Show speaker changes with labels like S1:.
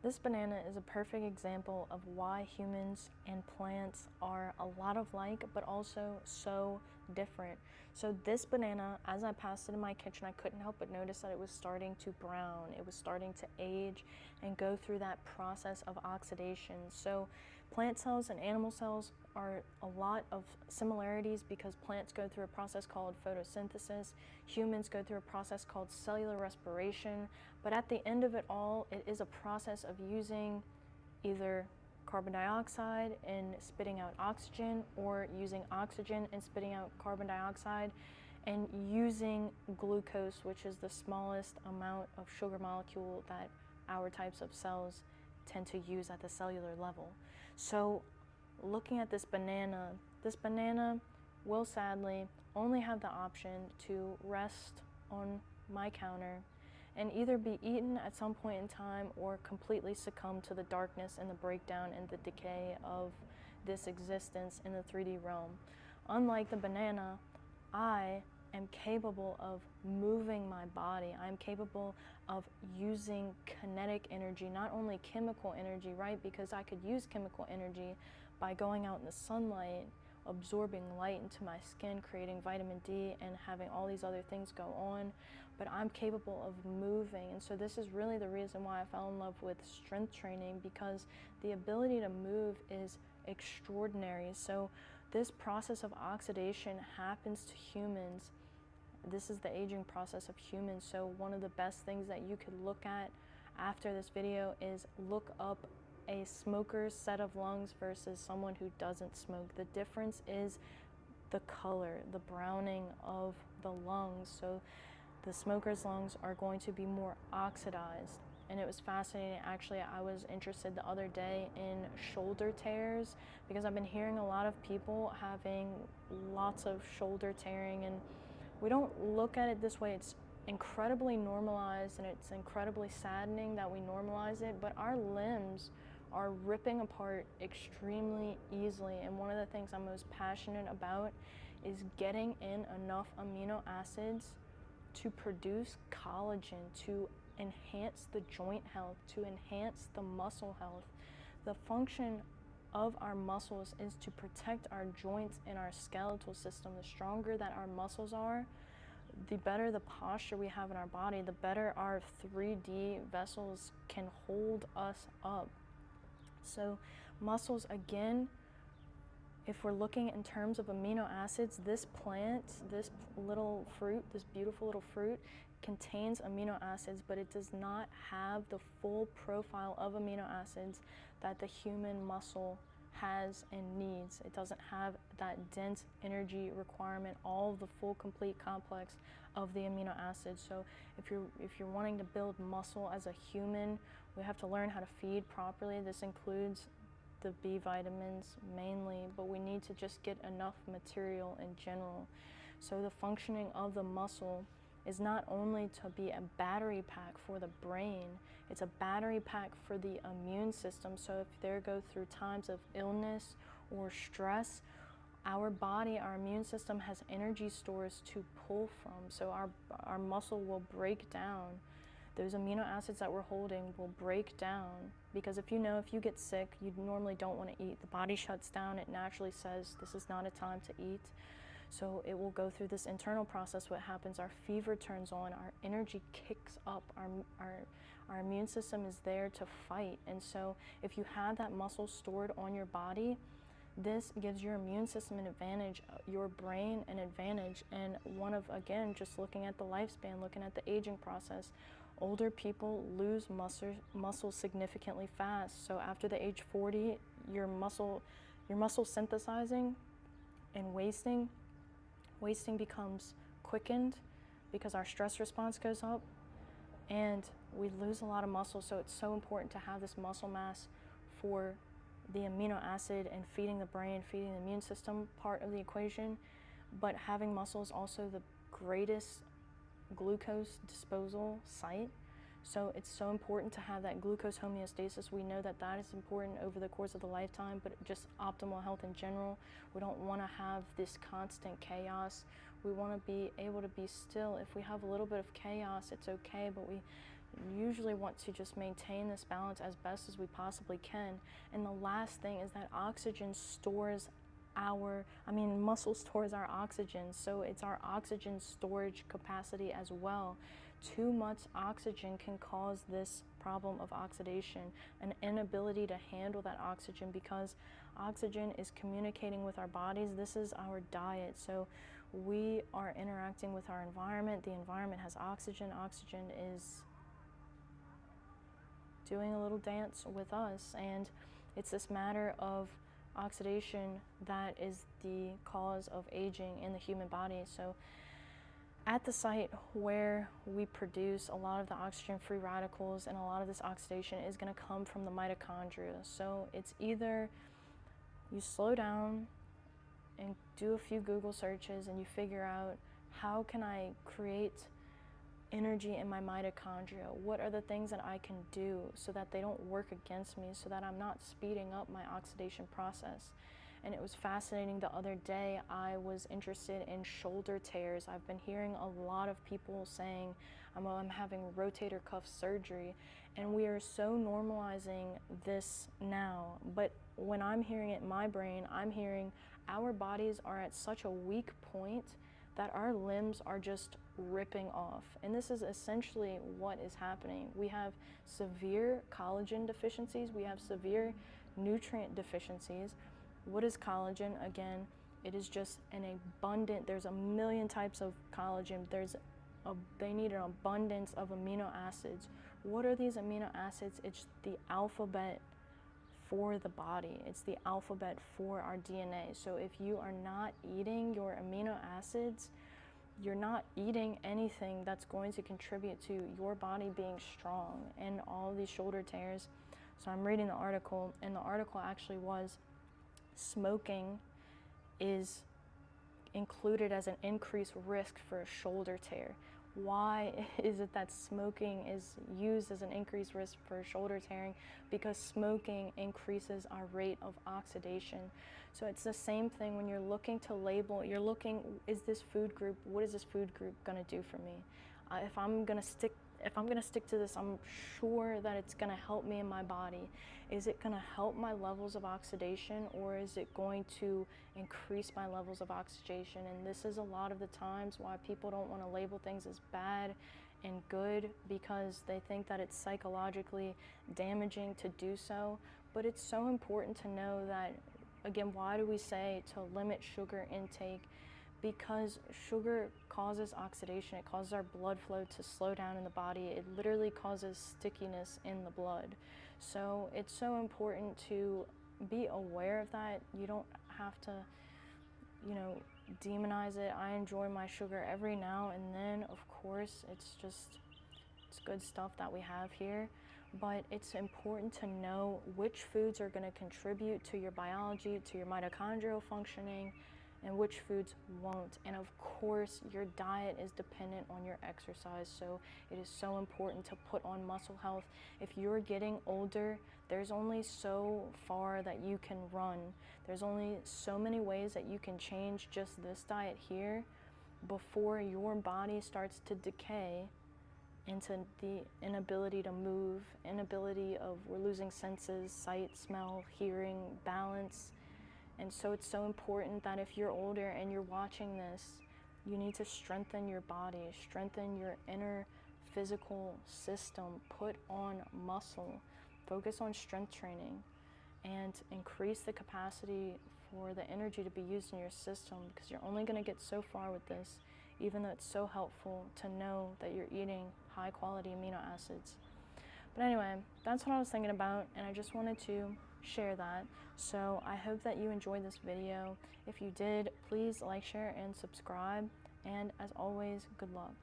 S1: This banana is a perfect example of why humans and plants are a lot alike, but also so different. So this banana, as I passed it in my kitchen, I couldn't help but notice that it was starting to brown. It was starting to age and go through that process of oxidation. So plant cells and animal cells are a lot of similarities because plants go through a process called photosynthesis. Humans go through a process called cellular respiration. But at the end of it all, it is a process of using either carbon dioxide and spitting out oxygen, or using oxygen and spitting out carbon dioxide, and using glucose, which is the smallest amount of sugar molecule that our types of cells tend to use at the cellular level. So looking at this banana will sadly only have the option to rest on my counter and either be eaten at some point in time or completely succumb to the darkness and the breakdown and the decay of this existence in the 3D realm. Unlike the banana, I am capable of moving my body. I'm capable of using kinetic energy, not only chemical energy, right? Because I could use chemical energy by going out in the sunlight, absorbing light into my skin, creating vitamin D, and having all these other things go on. But I'm capable of moving. And so this is really the reason why I fell in love with strength training, because the ability to move is extraordinary. So this process of oxidation happens to humans. This is the aging process of humans. So one of the best things that you could look at after this video is look up a smoker's set of lungs versus someone who doesn't smoke. The difference is the color, the browning of the lungs. So the smoker's lungs are going to be more oxidized. And it was fascinating. Actually, I was interested the other day in shoulder tears because I've been hearing a lot of people having lots of shoulder tearing, and we don't look at it this way. It's incredibly normalized and it's incredibly saddening that we normalize it, but our limbs are ripping apart extremely easily. And one of the things I'm most passionate about is getting in enough amino acids to produce collagen, to enhance the joint health, to enhance the muscle health. The function of our muscles is to protect our joints and our skeletal system. The stronger that our muscles are, the better the posture we have in our body, the better our 3D vessels can hold us up. So muscles, again, if we're looking in terms of amino acids, this plant, this little fruit, this beautiful little fruit contains amino acids, but it does not have the full profile of amino acids that the human muscle has and needs. It doesn't have that dense energy requirement, all of the full complete complex of the amino acids. So if you're wanting to build muscle as a human, we have to learn how to feed properly. This includes the B vitamins mainly, but we need to just get enough material in general. So the functioning of the muscle is not only to be a battery pack for the brain, it's a battery pack for the immune system. So if they go through times of illness or stress, our body, our immune system has energy stores to pull from. So our muscle will break down. Those amino acids that we're holding will break down, because if you get sick, you normally don't want to eat. The body shuts down. It naturally says this is not a time to eat. So it will go through this internal process. What happens, our fever turns on, our energy kicks up, our immune system is there to fight. And so if you have that muscle stored on your body, this gives your immune system an advantage, your brain an advantage. And again, just looking at the lifespan, looking at the aging process, older people lose muscle significantly fast. So after the age 40, your muscle synthesizing and wasting becomes quickened because our stress response goes up and we lose a lot of muscle. So it's so important to have this muscle mass for the amino acid and feeding the brain, feeding the immune system part of the equation. But having muscle is also the greatest glucose disposal site. So it's so important to have that glucose homeostasis. We know that that is important over the course of the lifetime, but just optimal health in general. We don't want to have this constant chaos. We want to be able to be still. If we have a little bit of chaos, it's okay, but we usually want to just maintain this balance as best as we possibly can. And the last thing is that oxygen stores muscle stores our oxygen, so it's our oxygen storage capacity as well. Too much oxygen can cause this problem of oxidation, an inability to handle that oxygen, because oxygen is communicating with our bodies. This is our diet. So we are interacting with our environment. The environment has oxygen. Oxygen is doing a little dance with us, and it's this matter of oxidation that is the cause of aging in the human body. So at the site where we produce a lot of the oxygen free radicals, and a lot of this oxidation is going to come from the mitochondria. So it's either you slow down and do a few Google searches and you figure out, how can I create energy in my mitochondria? What are the things that I can do so that they don't work against me, so that I'm not speeding up my oxidation process? And it was fascinating. The other day I was interested in shoulder tears. I've been hearing a lot of people saying, I'm having rotator cuff surgery, and we are so normalizing this now. But when I'm hearing it in my brain, I'm hearing our bodies are at such a weak point that our limbs are just ripping off. And this is essentially what is happening. We have severe collagen deficiencies. We have severe nutrient deficiencies. What is collagen? Again, it is just an abundant, there's a million types of collagen. They need an abundance of amino acids. What are these amino acids? It's the alphabet for the body. It's the alphabet for our DNA. So if you are not eating your amino acids, you're not eating anything that's going to contribute to your body being strong. And all these shoulder tears. So I'm reading the article, and the article actually was, smoking is included as an increased risk for a shoulder tear. Why is it that smoking is used as an increased risk for shoulder tearing? Because smoking increases our rate of oxidation. So it's the same thing when you're looking to label, you're looking, is this food group, what is this food group gonna do for me? If I'm gonna stick to this, I'm sure that it's gonna help me in my body. Is it gonna help my levels of oxidation, or is it going to increase my levels of oxidation? And this is a lot of the times why people don't wanna label things as bad and good, because they think that it's psychologically damaging to do so. But it's so important to know that, again, why do we say to limit sugar intake? Because sugar causes oxidation. It causes our blood flow to slow down in the body. It literally causes stickiness in the blood. So it's so important to be aware of that. You don't have to, demonize it. I enjoy my sugar every now and then. Of course, it's good stuff that we have here. But it's important to know which foods are going to contribute to your biology, to your mitochondrial functioning, and which foods won't. And of course, your diet is dependent on your exercise. So it is so important to put on muscle health. If you're getting older, there's only so far that you can run. There's only so many ways that you can change just this diet here before your body starts to decay into the inability to move, we're losing senses, sight, smell, hearing, balance. And so it's so important that if you're older and you're watching this, you need to strengthen your body, strengthen your inner physical system, put on muscle, focus on strength training, and increase the capacity for the energy to be used in your system, because you're only going to get so far with this, even though it's so helpful to know that you're eating high quality amino acids. But anyway, that's what I was thinking about, and I just wanted to share that. So I hope that you enjoyed this video. If you did, please like, share, and subscribe. And as always, good luck.